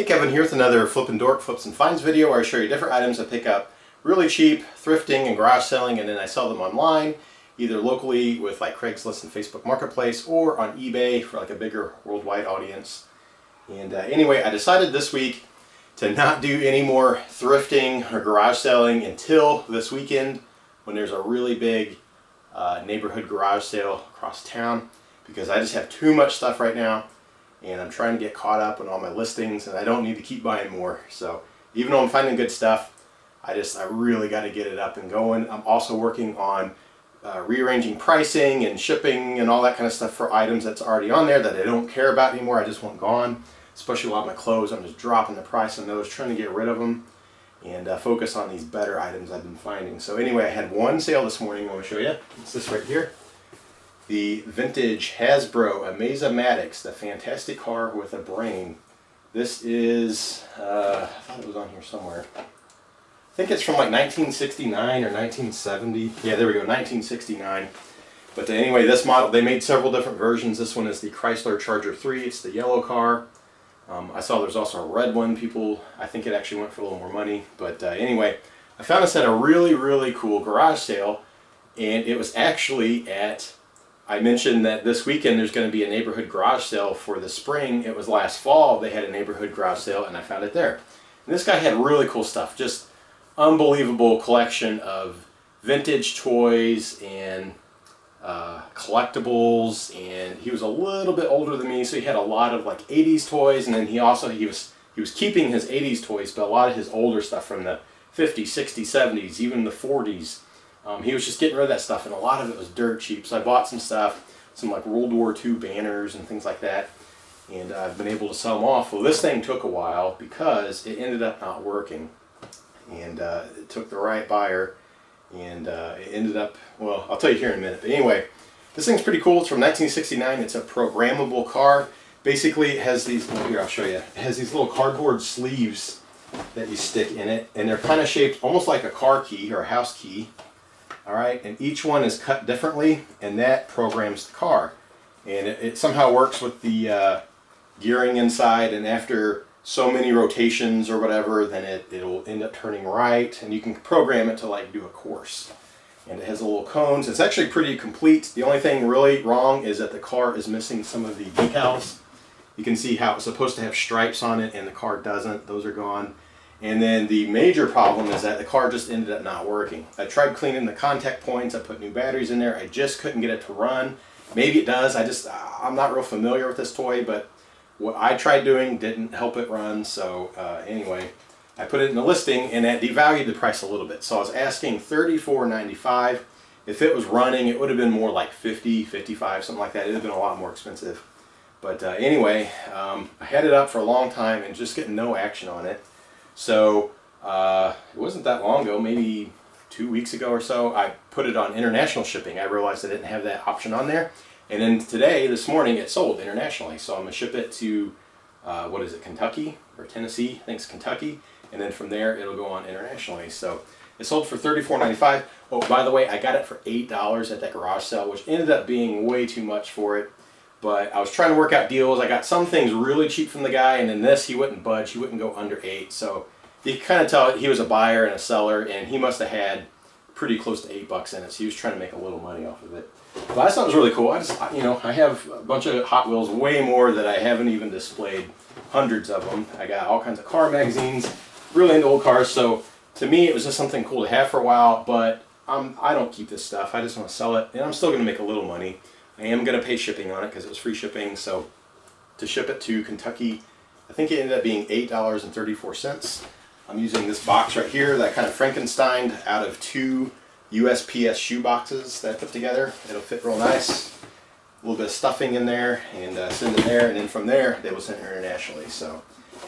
Hey Kevin here with another Flippin' Dork Flips and Finds video where I show you different items I pick up really cheap, thrifting and garage selling, and then I sell them online, either locally with like Craigslist and Facebook Marketplace or on eBay for like a bigger worldwide audience. And anyway, I decided this week to not do any more thrifting or garage selling until this weekend when there's a really big neighborhood garage sale across town, because I just have too much stuff right now. And I'm trying to get caught up on all my listings, and I don't need to keep buying more. So even though I'm finding good stuff, I really got to get it up and going. I'm also working on rearranging pricing and shipping and all that kind of stuff for items that's already on there that I don't care about anymore. I just want gone, especially a lot of my clothes. I'm just dropping the price on those, trying to get rid of them and focus on these better items I've been finding. So anyway, I had one sale this morning I want to show you. It's this right here. The vintage Hasbro Amaze-O-Matics, the fantastic car with a brain. This is, I thought it was on here somewhere. I think it's from like 1969 or 1970. Yeah, there we go, 1969. But anyway, this model, they made several different versions. This one is the Chrysler Charger 3. It's the yellow car. I saw there's also a red one. I think it actually went for a little more money. But anyway, I found this at a really, really cool garage sale. And it was actually at... I mentioned that this weekend there's going to be a neighborhood garage sale for the spring. It was last fall they had a neighborhood garage sale, and I found it there. And this guy had really cool stuff, just unbelievable collection of vintage toys and collectibles. And he was a little bit older than me, so he had a lot of like 80s toys, and then he was keeping his 80s toys, but a lot of his older stuff from the 50s, 60s, 70s, even the 40s. He was just getting rid of that stuff, and a lot of it was dirt cheap. So I bought some stuff, some like World War II banners and things like that, and I've been able to sell them off. Well, this thing took a while because it ended up not working, and it took the right buyer, and it ended up, well, I'll tell you here in a minute. But anyway, this thing's pretty cool. It's from 1969. It's a programmable car. Basically, it has these, here, I'll show you. It has these little cardboard sleeves that you stick in it, and they're kind of shaped almost like a car key or a house key. Alright, and each one is cut differently, and that programs the car. And it somehow works with the gearing inside, and after so many rotations or whatever, then it'll end up turning right, and you can program it to like do a course. And it has a little cones. It's actually pretty complete. The only thing really wrong is that the car is missing some of the decals. You can see how it's supposed to have stripes on it, and the car doesn't. Those are gone. And then the major problem is that the car just ended up not working. I tried cleaning the contact points, I put new batteries in there, I just couldn't get it to run. Maybe it does, I'm not real familiar with this toy, but what I tried doing didn't help it run. So anyway, I put it in the listing, and that devalued the price a little bit. So I was asking $34.95. If it was running, it would have been more like $50, $55, something like that. It would have been a lot more expensive. But anyway, I had it up for a long time and just getting no action on it. So it wasn't that long ago, maybe 2 weeks ago or so, I put it on international shipping. I realized I didn't have that option on there. And then today, this morning, it sold internationally. So I'm going to ship it to, what is it, Kentucky or Tennessee? I think it's Kentucky. And then from there, it'll go on internationally. So it sold for $34.95. Oh, by the way, I got it for $8 at that garage sale, which ended up being way too much for it. But I was trying to work out deals. I got some things really cheap from the guy, and then this, he wouldn't budge. He wouldn't go under $8. So you can kind of tell he was a buyer and a seller, and he must have had pretty close to $8 in it. So he was trying to make a little money off of it. But I thought it was really cool. I have a bunch of Hot Wheels, way more that I haven't even displayed. Hundreds of them. I got all kinds of car magazines. Really into old cars. So to me, it was just something cool to have for a while. But I don't keep this stuff. I just want to sell it, and I'm still going to make a little money. I am going to pay shipping on it because it was free shipping. So to ship it to Kentucky, I think it ended up being $8.34. I'm using this box right here that I kind of Frankensteined out of 2 USPS shoe boxes that I put together. It'll fit real nice. A little bit of stuffing in there, and send it there, and then from there they will send it internationally. So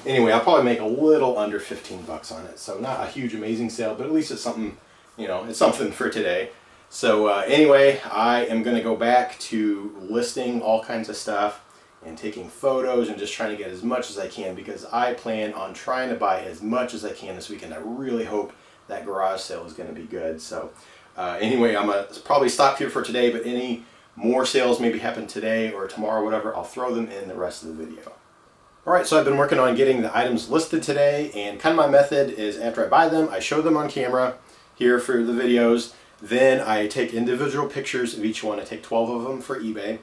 anyway, I'll probably make a little under $15 on it. So not a huge amazing sale, but at least it's something, you know, it's something for today. So anyway, I am going to go back to listing all kinds of stuff and taking photos and just trying to get as much as I can, because I plan on trying to buy as much as I can this weekend. I really hope that garage sale is going to be good. So anyway, I'm going to probably stop here for today, but any more sales maybe happen today or tomorrow, whatever, I'll throw them in the rest of the video. Alright, so I've been working on getting the items listed today, and kind of my method is after I buy them, I show them on camera here for the videos, then I take individual pictures of each one. I take 12 of them for eBay,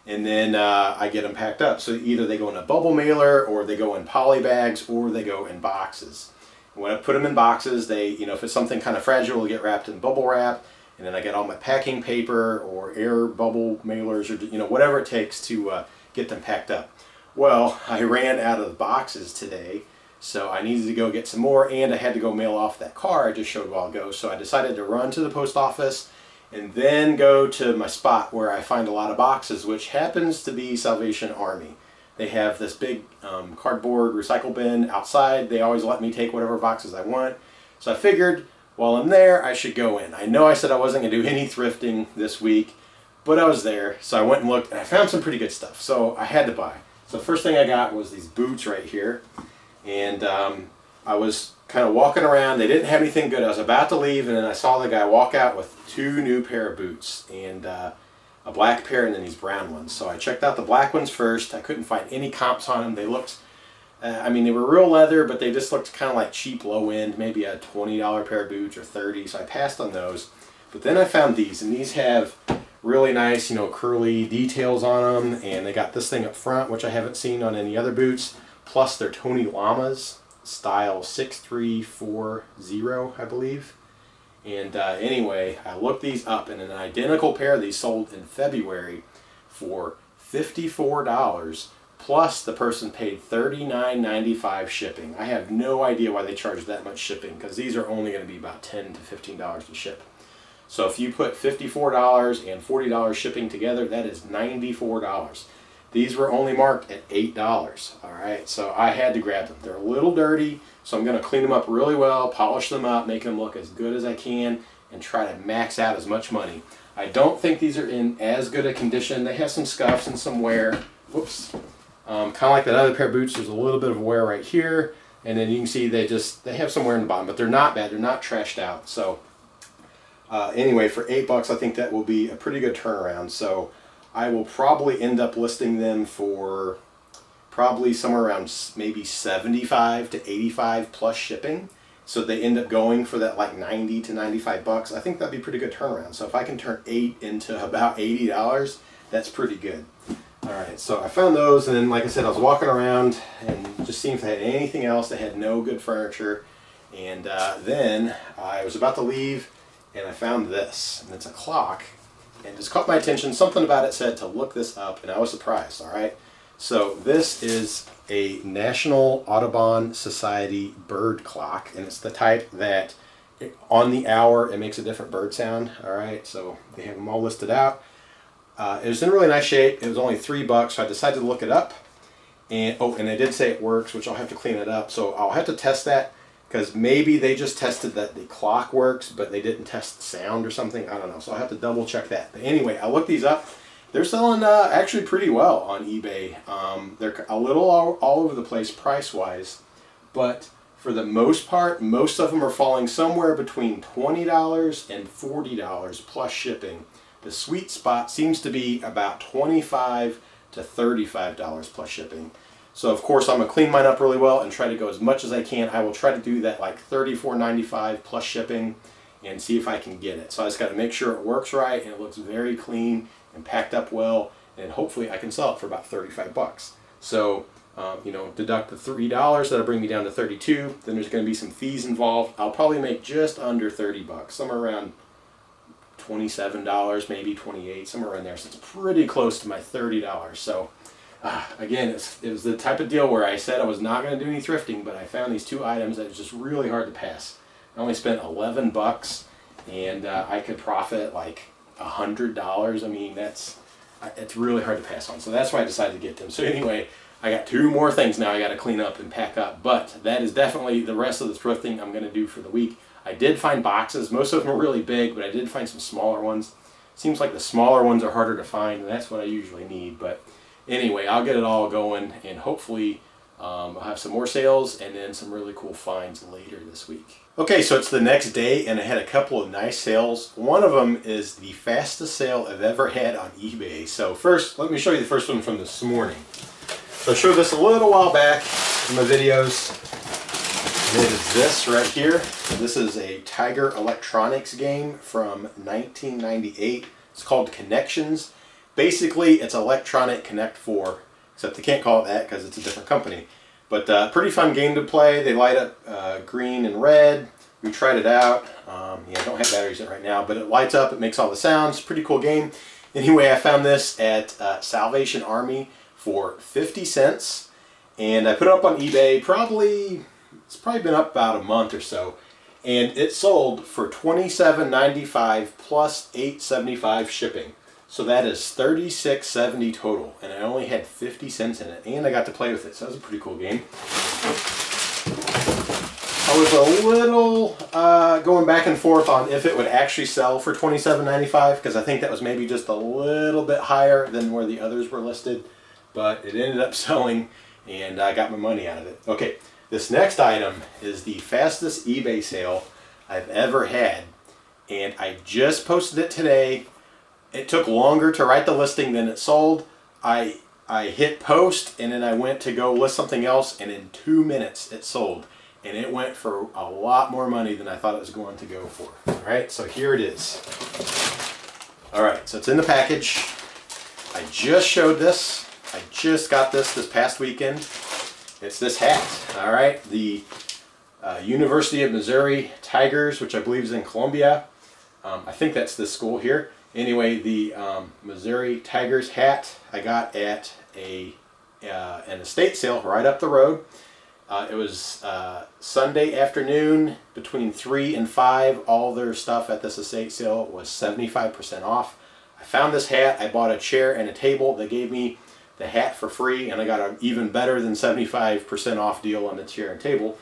and then I get them packed up. So either they go in a bubble mailer, or they go in poly bags, or they go in boxes. And when I put them in boxes, they, if it's something kind of fragile, it'll get wrapped in bubble wrap, and then I get all my packing paper or air bubble mailers, or whatever it takes to get them packed up. Well, I ran out of boxes today, so I needed to go get some more, and I had to go mail off that car I just showed a while ago. So I decided to run to the post office and then go to my spot where I find a lot of boxes, which happens to be Salvation Army. They have this big cardboard recycle bin outside. They always let me take whatever boxes I want. So I figured while I'm there, I should go in. I know I said I wasn't going to do any thrifting this week, but I was there. So I went and looked, and I found some pretty good stuff. So I had to buy. So the first thing I got was these boots right here, and I was kind of walking around. They didn't have anything good. I was about to leave, and then I saw the guy walk out with 2 new pair of boots, and a black pair and then these brown ones. So I checked out the black ones first. I couldn't find any comps on them. They looked, I mean, they were real leather, but they just looked kind of like cheap low end, maybe a $20 pair of boots or $30, so I passed on those. But then I found these, and these have really nice, curly details on them, and they got this thing up front, which I haven't seen on any other boots, plus they're Tony Llamas, style 6340, I believe. And anyway, I looked these up, and an identical pair of these sold in February for $54, plus the person paid $39.95 shipping. I have no idea why they charge that much shipping, because these are only going to be about $10 to $15 to ship. So if you put $54 and $40 shipping together, that is $94. These were only marked at $8. Alright, so I had to grab them. They're a little dirty, so I'm going to clean them up really well, polish them up, make them look as good as I can, and try to max out as much money. I don't think these are in as good a condition. They have some scuffs and some wear. Whoops. Kind of like that other pair of boots, there's a little bit of wear right here, and then you can see they have some wear in the bottom, but they're not bad. They're not trashed out. So anyway, for $8, I think that will be a pretty good turnaround. So I will probably end up listing them for probably somewhere around maybe 75 to 85 plus shipping. So they end up going for that like 90 to 95 bucks. I think that'd be a pretty good turnaround. So if I can turn 8 into about $80, that's pretty good. All right, so I found those, and then like I said, I was walking around and just seeing if I had anything else that had no good furniture. And then I was about to leave, and I found this, and it's a clock, and it just caught my attention. Something about it said to look this up, and I was surprised. All right, so this is a National Audubon Society bird clock, and it's the type that on the hour it makes a different bird sound. All right, so they have them all listed out. It was in really nice shape. It was only $3, so I decided to look it up, and and they did say it works, which I'll have to clean it up, so I'll have to test that, because maybe they just tested that the clock works, but they didn't test the sound or something. I don't know. So I'll have to double check that. But anyway, I looked these up. They're selling actually pretty well on eBay. They're a little all over the place price-wise, but for the most part, most of them are falling somewhere between $20 and $40 plus shipping. The sweet spot seems to be about $25 to $35 plus shipping. So of course I'm going to clean mine up really well and try to go as much as I can. I will try to do that like $34.95 plus shipping and see if I can get it. So I just got to make sure it works right and it looks very clean and packed up well, and hopefully I can sell it for about 35 bucks. So deduct the $3, that'll bring me down to 32. Then there's going to be some fees involved. I'll probably make just under 30 bucks, somewhere around $27, maybe 28, somewhere in there. So it's pretty close to my $30. So again, it was the type of deal where I said I was not going to do any thrifting, but I found these 2 items that was just really hard to pass. I only spent 11 bucks, and I could profit like $100. I mean, it's really hard to pass on. So that's why I decided to get them. So anyway, I got 2 more things now I got to clean up and pack up, but that is definitely the rest of the thrifting I'm going to do for the week. I did find boxes. Most of them are really big, but I did find some smaller ones. Seems like the smaller ones are harder to find, and that's what I usually need. But anyway, I'll get it all going, and hopefully I'll have some more sales and then some really cool finds later this week. Okay, so it's the next day, and I had a couple of nice sales. One of them is the fastest sale I've ever had on eBay. So first, let me show you the first one from this morning. So I showed this a little while back in my videos, and it is this right here. This is a Tiger Electronics game from 1998. It's called Connections. Basically, it's Electronic Connect 4, except they can't call it that because it's a different company. But pretty fun game to play. They light up green and red. We tried it out. Yeah, I don't have batteries in it right now, but it lights up. It makes all the sounds. Pretty cool game. Anyway, I found this at Salvation Army for 50 cents, and I put it up on eBay. It's probably been up about a month or so, and it sold for $27.95 plus $8.75 shipping. So that is $36.70 total, and I only had 50 cents in it, and I got to play with it. So that was a pretty cool game. I was a little going back and forth on if it would actually sell for $27.95, because I think that was maybe just a little bit higher than where the others were listed. But it ended up selling, and I got my money out of it. Okay, this next item is the fastest eBay sale I've ever had, and I just posted it today. It took longer to write the listing than it sold. I hit post, and then I went to go list something else, and in 2 minutes it sold. And it went for a lot more money than I thought it was going to go for. All right, so here it is. All right, so it's in the package. I just showed this. I just got this past weekend. It's this hat, all right? The University of Missouri Tigers, which I believe is in Columbia. I think that's this school here. Anyway, the Missouri Tigers hat I got at an estate sale right up the road. It was Sunday afternoon between 3 and 5. All their stuff at this estate sale was 75% off. I found this hat. I bought a chair and a table. They gave me the hat for free, and I got an even better than 75% off deal on the chair and table.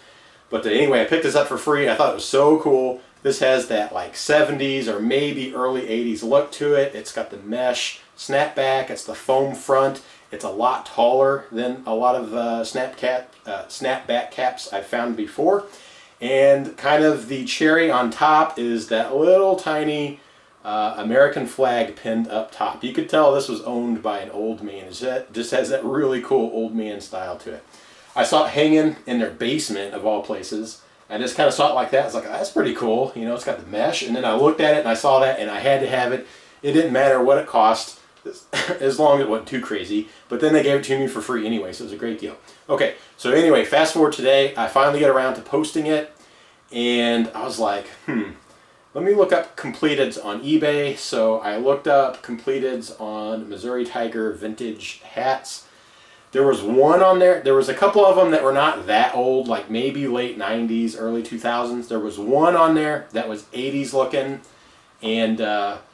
But anyway, I picked this up for free. I thought it was so cool. This has that like 70s or maybe early 80s look to it. It's got the mesh snapback. It's the foam front. It's a lot taller than a lot of snapback caps I've found before. And kind of the cherry on top is that little tiny American flag pinned up top. You could tell this was owned by an old man. It just has that really cool old man style to it. I saw it hanging in their basement, of all places. I just kind of saw it like that. I was like, oh, that's pretty cool. You know, it's got the mesh. And then I looked at it and I saw that, and I had to have it. It didn't matter what it cost, as long as it wasn't too crazy. But then they gave it to me for free anyway, so it was a great deal. Okay, so anyway, fast forward today. I finally get around to posting it, and I was like, let me look up completeds on eBay. So I looked up completeds on Missouri Tiger vintage hats. There was one on there. There was a couple of them that were not that old, like maybe late 90s, early 2000s. There was one on there that was 80s looking, and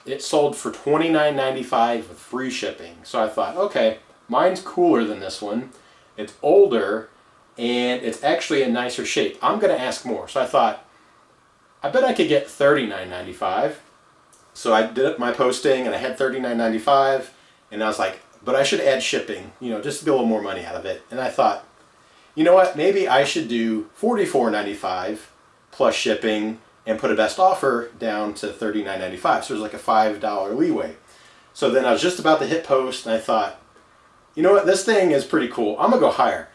it sold for $29.95 with free shipping. So I thought, okay, mine's cooler than this one. It's older, and it's actually a nicer shape. I'm going to ask more. So I thought, I bet I could get $39.95. So I did up my posting, and I had $39.95, and I was like, but I should add shipping, you know, just to get a little more money out of it. And I thought, you know what, maybe I should do $44.95 plus shipping and put a best offer down to $39.95. So there's like a $5 leeway. So then I was just about to hit post, and I thought, you know what, this thing is pretty cool. I'm going to go higher.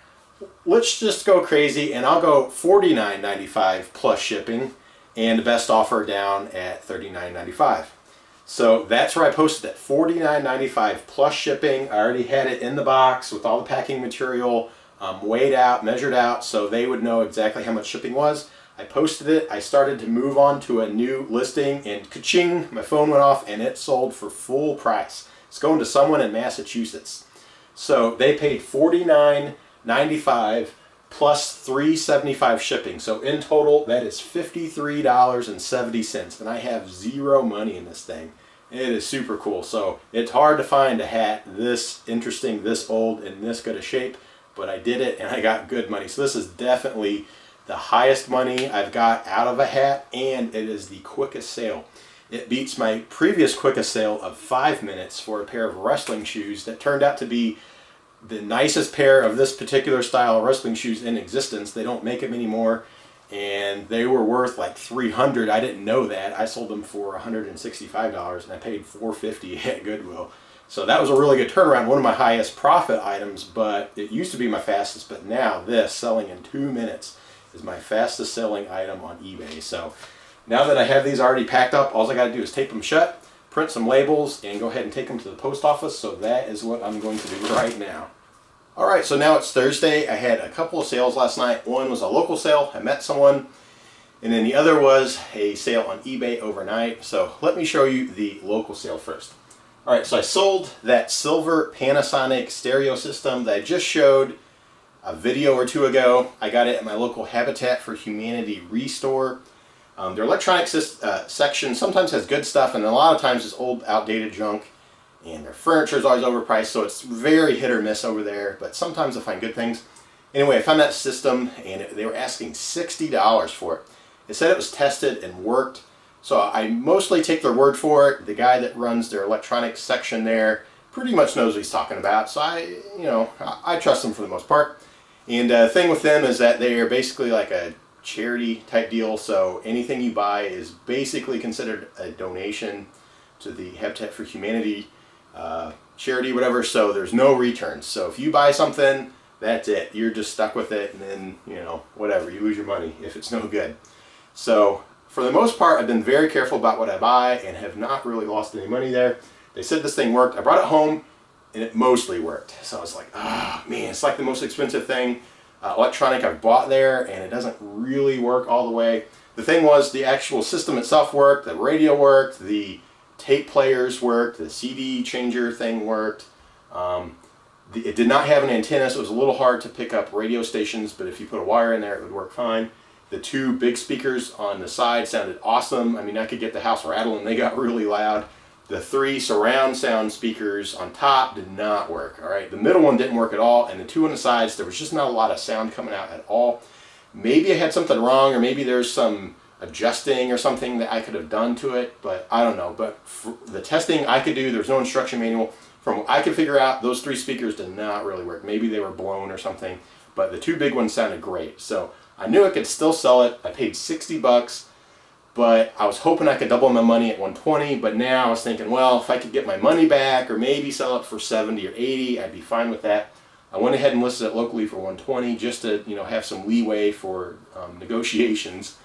Let's just go crazy, and I'll go $49.95 plus shipping and the best offer down at $39.95. So that's where I posted it, $49.95 plus shipping. I already had it in the box with all the packing material, weighed out, measured out, so they would know exactly how much shipping was. I posted it. I started to move on to a new listing, and ka-ching, my phone went off, and it sold for full price. It's going to someone in Massachusetts. So they paid $49.95 plus $3.75 shipping. So in total, that is $53.70, and I have zero money in this thing. It is super cool. So it's hard to find a hat this interesting, this old, and this good a shape, but I did it, and I got good money. So this is definitely the highest money I've got out of a hat, and it is the quickest sale. It beats my previous quickest sale of 5 minutes for a pair of wrestling shoes that turned out to be the nicest pair of this particular style of wrestling shoes in existence. They don't make them anymore, and they were worth like $300. I didn't know that. I sold them for $165, and I paid $450 at Goodwill. So that was a really good turnaround, one of my highest profit items, but it used to be my fastest, but now this, selling in 2 minutes, is my fastest selling item on eBay. So now that I have these already packed up, all I got to do is tape them shut, print some labels, and go ahead and take them to the post office. So that is what I'm going to do right now. Alright, so now it's Thursday. I had a couple of sales last night. One was a local sale, I met someone, and then the other was a sale on eBay overnight. So let me show you the local sale first. Alright, so I sold that silver Panasonic stereo system that I just showed a video or two ago. I got it at my local Habitat for Humanity restore. Their electronics section sometimes has good stuff, and a lot of times it's old, outdated junk. And their furniture is always overpriced, so it's very hit or miss over there, but sometimes I find good things. Anyway, I found that system, and they were asking $60 for it. It said it was tested and worked. So I mostly take their word for it. The guy that runs their electronics section there pretty much knows what he's talking about. So I trust them for the most part. And the thing with them is that they are basically like a charity type deal. So anything you buy is basically considered a donation to the Habitat for Humanity charity, whatever. So there's no returns. So if you buy something, that's it. You're just stuck with it, and then, whatever, you lose your money if it's no good. So for the most part, I've been very careful about what I buy and have not really lost any money there. They said this thing worked. I brought it home and it mostly worked. So I was like, oh man, it's like the most expensive thing electronic I've bought there, and it doesn't really work all the way. The thing was, the actual system itself worked, the radio worked, the tape players worked, the CD changer thing worked. It did not have an antenna, so it was a little hard to pick up radio stations, but if you put a wire in there, it would work fine. The two big speakers on the side sounded awesome. I mean, I could get the house rattling. They got really loud. The 3 surround sound speakers on top did not work. All right, the middle one didn't work at all, and the 2 on the sides, there was just not a lot of sound coming out at all. Maybe I had something wrong, or maybe there's some adjusting or something that I could have done to it, but I don't know. But for the testing I could do, there's no instruction manual. From what I could figure out, those 3 speakers did not really work. Maybe they were blown or something, but the 2 big ones sounded great. So I knew I could still sell it. I paid 60 bucks, but I was hoping I could double my money at 120, but now I was thinking, well, if I could get my money back or maybe sell it for 70 or 80, I'd be fine with that. I went ahead and listed it locally for 120 just to, have some leeway for negotiations.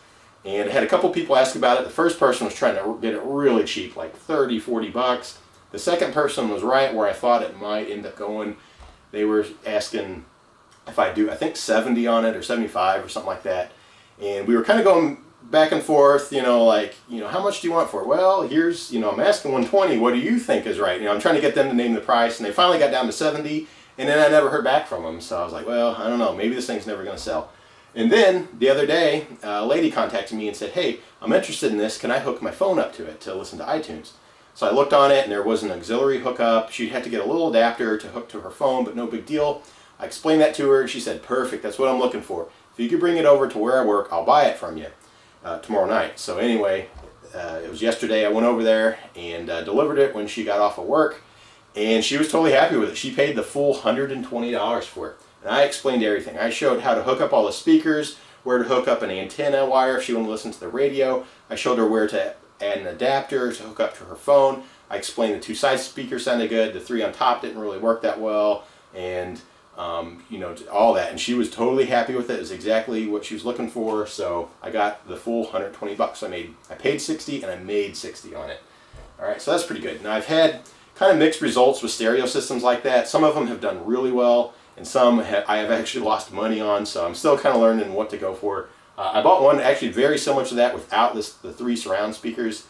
And I had a couple people ask about it. The first person was trying to get it really cheap, like 30, 40 bucks. The second person was right where I thought it might end up going. They were asking if I do, I think 70 on it or 75 or something like that. And we were kind of going back and forth, how much do you want for it? Well, here's, I'm asking 120. What do you think is right? I'm trying to get them to name the price, and they finally got down to 70, and then I never heard back from them. So I was like, well, I don't know. Maybe this thing's never going to sell. And then the other day, a lady contacted me and said, hey, I'm interested in this. Can I hook my phone up to it to listen to iTunes? So I looked on it, and there was an auxiliary hookup. She'd have to get a little adapter to hook to her phone, but no big deal. I explained that to her, and she said, perfect, that's what I'm looking for. If you could bring it over to where I work, I'll buy it from you tomorrow night. So anyway, it was yesterday. I went over there and delivered it when she got off of work, and she was totally happy with it. She paid the full $120 for it. And I explained everything. I showed how to hook up all the speakers, where to hook up an antenna wire if she wanted to listen to the radio. I showed her where to add an adapter to hook up to her phone. I explained the 2 side speakers sounded good. The 3 on top didn't really work that well. And all that, and she was totally happy with it. It was exactly what she was looking for. So I got the full 120 bucks. I paid 60 and I made 60 on it. All right, so that's pretty good. Now I've had kind of mixed results with stereo systems like that. Some of them have done really well, and some I have actually lost money on. So I'm still kind of learning what to go for. I bought one actually very similar to that without the 3 surround speakers.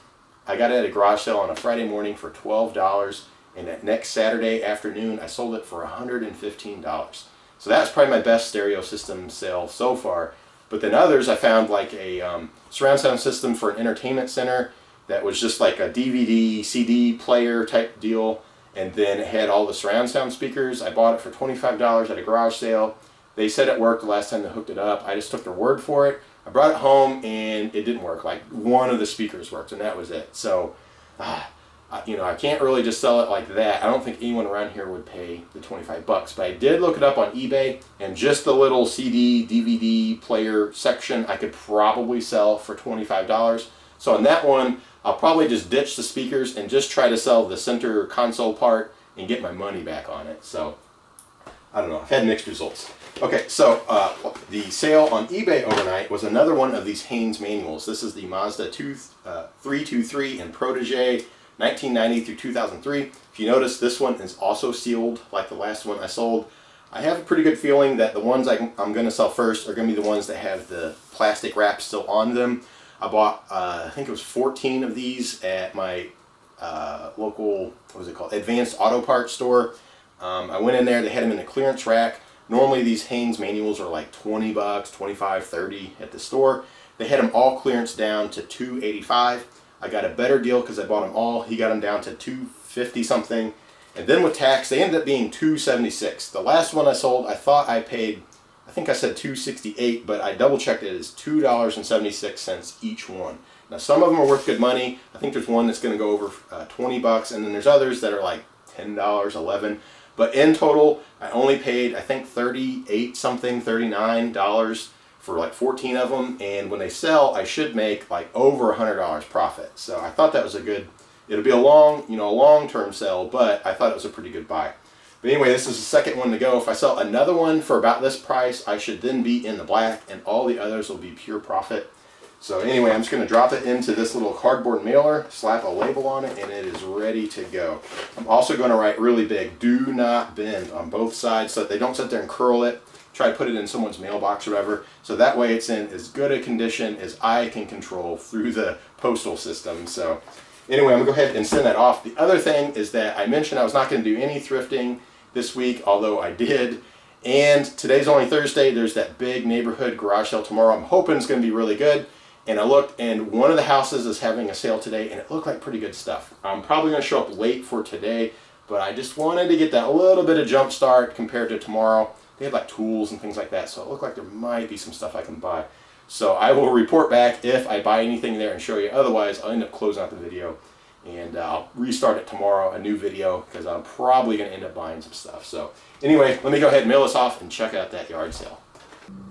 I got it at a garage sale on a Friday morning for $12. And that next Saturday afternoon, I sold it for $115. So that's probably my best stereo system sale so far. But then others, I found like a surround sound system for an entertainment center that was just like a DVD, CD player type deal. And then it had all the surround sound speakers. I bought it for $25 at a garage sale. They said it worked the last time they hooked it up. I just took their word for it. I brought it home and it didn't work. Like one of the speakers worked, and that was it. So, I can't really just sell it like that. I don't think anyone around here would pay the 25 bucks, but I did look it up on eBay, and just the little CD, DVD player section I could probably sell for $25. So on that one, I'll probably just ditch the speakers and just try to sell the center console part and get my money back on it. So I don't know, I've had mixed results. Okay, so the sale on eBay overnight was another one of these Haynes manuals. This is the Mazda 323 and Protege 1990 through 2003. If you notice, this one is also sealed like the last one I sold. I have a pretty good feeling that the ones I'm going to sell first are going to be the ones that have the plastic wrap still on them. I bought, I think it was 14 of these at my local, what was it called, Advanced Auto Parts store. I went in there, they had them in a clearance rack. Normally these Haynes manuals are like 20 bucks, 25, 30 at the store. They had them all clearance down to $285. I got a better deal because I bought them all. He got them down to $250 something. And then with tax, they ended up being $276. The last one I sold, I thought I paid, I think I said $268, but I double checked it as $2.76 each one. Now some of them are worth good money. I think there's one that's going to go over 20 bucks, and then there's others that are like $10, $11. But in total, I only paid, I think, $38 something, $39 for like 14 of them. And when they sell, I should make like over $100 profit. So I thought that was a good, it'll be a long-term sell, but I thought it was a pretty good buy. But anyway, this is the second one to go. If I sell another one for about this price, I should then be in the black, and all the others will be pure profit. So anyway, I'm just going to drop it into this little cardboard mailer, slap a label on it, and it is ready to go. I'm also going to write really big, do not bend, on both sides so that they don't sit there and curl it. Try to put it in someone's mailbox or whatever. So that way it's in as good a condition as I can control through the postal system. So anyway, I'm going to go ahead and send that off. The other thing is that I mentioned I was not going to do any thrifting this week, although I did. And today's only Thursday. There's that big neighborhood garage sale tomorrow. I'm hoping it's going to be really good. And I looked, and one of the houses is having a sale today, and it looked like pretty good stuff. I'm probably going to show up late for today, but I just wanted to get that little bit of jump start compared to tomorrow. They had like tools and things like that, so it looked like there might be some stuff I can buy. So I will report back if I buy anything there and show you. Otherwise, I'll end up closing out the video, and I'll restart it tomorrow, a new video, because I'm probably going to end up buying some stuff. So anyway, let me go ahead and mail this off and check out that yard sale.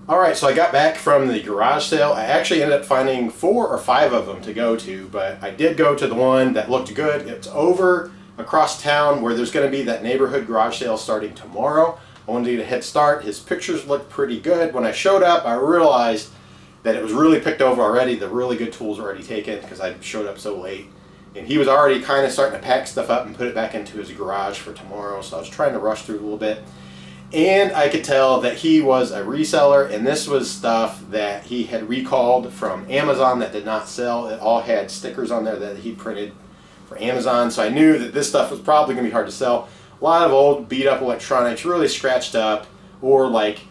Alright, so I got back from the garage sale. I actually ended up finding 4 or 5 of them to go to, but I did go to the one that looked good. It's over across town where there's going to be that neighborhood garage sale starting tomorrow. I wanted to get a head start. His pictures looked pretty good. When I showed up, I realized that it was really picked over already. The really good tools were already taken because I showed up so late. And he was already kind of starting to pack stuff up and put it back into his garage for tomorrow, so I was trying to rush through a little bit. And I could tell that he was a reseller, and this was stuff that he had recalled from Amazon that did not sell. It all had stickers on there that he printed for Amazon, so I knew that this stuff was probably going to be hard to sell. A lot of old beat up electronics, really scratched up, or like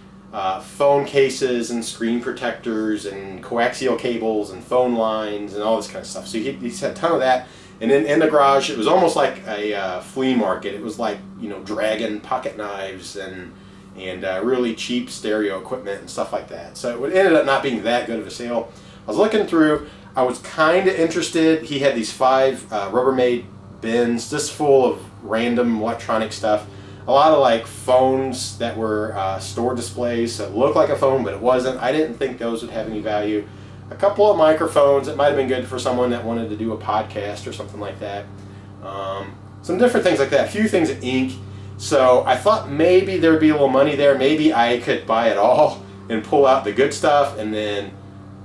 phone cases and screen protectors and coaxial cables and phone lines and all this kind of stuff. So he had a ton of that. And then in the garage, it was almost like a flea market. It was like, you know, dragging pocket knives and really cheap stereo equipment and stuff like that. So it ended up not being that good of a sale. I was looking through. I was kind of interested. He had these 5 Rubbermaid bins just full of random electronic stuff. A lot of like phones that were store displays. So it looked like a phone, but it wasn't. I didn't think those would have any value. A couple of microphones that might have been good for someone that wanted to do a podcast or something like that. Some different things like that. A few things of ink. So I thought maybe there would be a little money there. Maybe I could buy it all and pull out the good stuff and then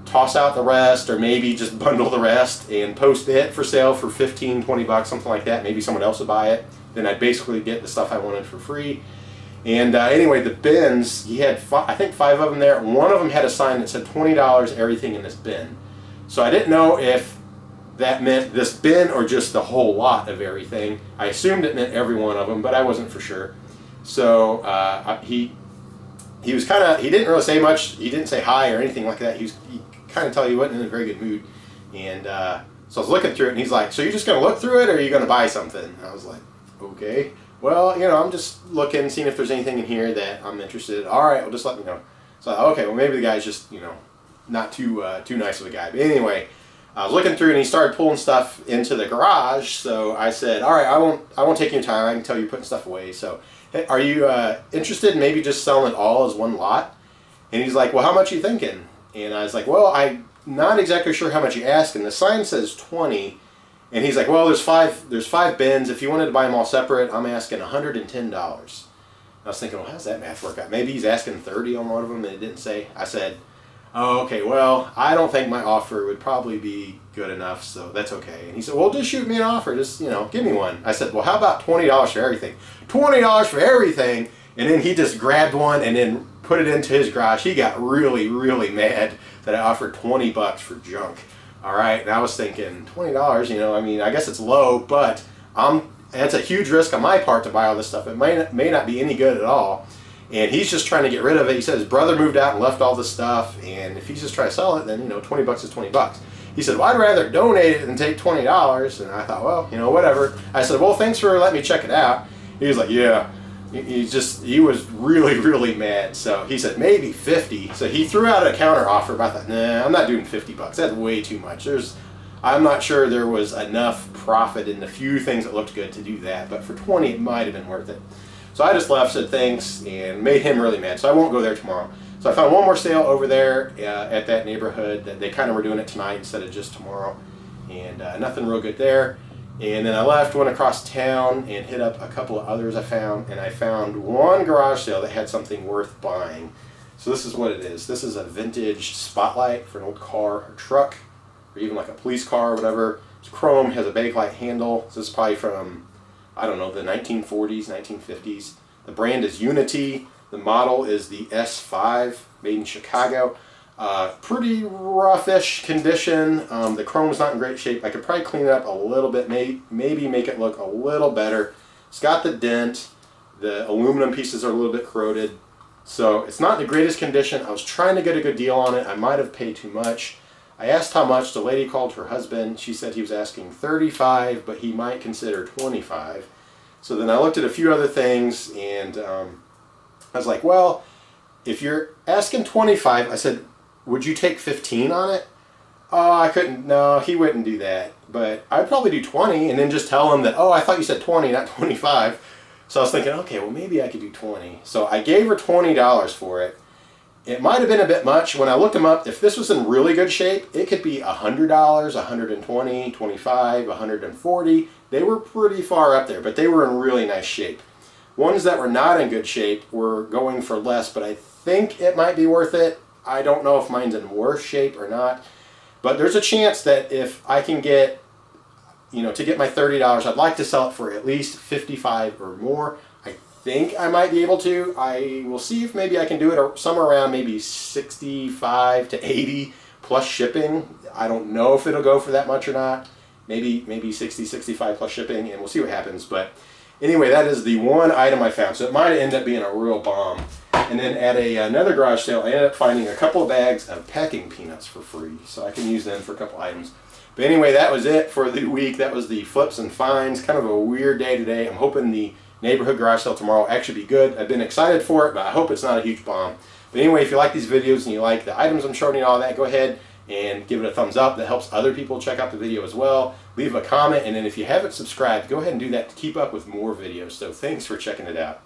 toss out the rest, or maybe just bundle the rest and post it for sale for 15, 20 bucks, something like that. Maybe someone else would buy it. Then I'd basically get the stuff I wanted for free. And anyway, the bins, he had, I think 5 of them there. One of them had a sign that said $20 everything in this bin. So I didn't know if that meant this bin or just the whole lot of everything. I assumed it meant every one of them, but I wasn't for sure. So he was kind of, he didn't really say much. He didn't say hi or anything like that. He kind of tell you he wasn't in a very good mood. And so I was looking through it, and he's like, so you're just going to look through it, or are you going to buy something? And I was like, okay. Well, you know, I'm just looking, seeing if there's anything in here that I'm interested in. All right, well, just let me know. So, okay, well, maybe the guy's just, you know, not too nice of a guy. But anyway, I was looking through, and he started pulling stuff into the garage. So I said, all right, I won't take your time. I can tell you're putting stuff away. So, hey, are you interested in maybe just selling it all as one lot? And he's like, well, how much are you thinking? And I was like, well, I'm not exactly sure how much you asked. And the sign says 20. And he's like, well, there's five bins. If you wanted to buy them all separate, I'm asking $110. I was thinking, well, how's that math work out? Maybe he's asking 30 on one of them and it didn't say. I said, oh, okay, well, I don't think my offer would probably be good enough, so that's okay. And he said, well, just shoot me an offer. Just, you know, give me one. I said, well, how about $20 for everything? $20 for everything? And then he just grabbed one and then put it into his garage. He got really, really mad that I offered 20 bucks for junk. All right, and I was thinking, $20, you know, I mean, I guess it's low, but that's a huge risk on my part to buy all this stuff. It may not be any good at all. And he's just trying to get rid of it. He said his brother moved out and left all this stuff, and if he's just trying to sell it, then, you know, 20 bucks is 20 bucks. He said, well, I'd rather donate it than take $20. And I thought, well, you know, whatever. I said, well, thanks for letting me check it out. He was like, yeah. He was really, really mad. So he said, maybe 50. So he threw out a counter offer, but I thought, nah, I'm not doing 50 bucks. That's way too much. I'm not sure there was enough profit in the few things that looked good to do that, but for 20 it might have been worth it. So I just left, said thanks, and made him really mad. So I won't go there tomorrow. So I found one more sale over there at that neighborhood. That they kind of were doing it tonight instead of just tomorrow, and nothing real good there. And then I left, went across town, and hit up a couple of others I found, and I found one garage sale that had something worth buying. So this is what it is. This is a vintage spotlight for an old car or truck, or even like a police car or whatever. It's chrome, has a bakelite handle. So this is probably from, I don't know, the 1940s, 1950s. The brand is Unity. The model is the S5, made in Chicago. Pretty roughish condition. The chrome's not in great shape. I could probably clean it up a little bit, maybe make it look a little better. It's got the dent. The aluminum pieces are a little bit corroded. So it's not in the greatest condition. I was trying to get a good deal on it. I might have paid too much. I asked how much. The lady called her husband. She said he was asking $35, but he might consider $25. So then I looked at a few other things, and I was like, well, if you're asking $25, I said, would you take 15 on it? Oh, I couldn't. No, he wouldn't do that. But I'd probably do 20 and then just tell him that, oh, I thought you said 20, not 25. So I was thinking, okay, well, maybe I could do 20. So I gave her $20 for it. It might have been a bit much. When I looked them up, if this was in really good shape, it could be $100, $120, $25, $140. They were pretty far up there, but they were in really nice shape. Ones that were not in good shape were going for less, but I think it might be worth it. I don't know if mine's in worse shape or not, but there's a chance that if I can get, you know, to get my $30, I'd like to sell it for at least $55 or more. I think I might be able to. I will see if maybe I can do it somewhere around maybe 65 to 80 plus shipping. I don't know if it'll go for that much or not. Maybe 60, 65 plus shipping, and we'll see what happens. But anyway, that is the one item I found. So it might end up being a real bomb. And then at another garage sale, I ended up finding a couple of bags of packing peanuts for free. So I can use them for a couple items. But anyway, that was it for the week. That was the flips and finds. Kind of a weird day today. I'm hoping the neighborhood garage sale tomorrow will actually be good. I've been excited for it, but I hope it's not a huge bomb. But anyway, if you like these videos and you like the items I'm showing you and all that, go ahead and give it a thumbs up. That helps other people check out the video as well. Leave a comment, and then if you haven't subscribed, go ahead and do that to keep up with more videos. So thanks for checking it out.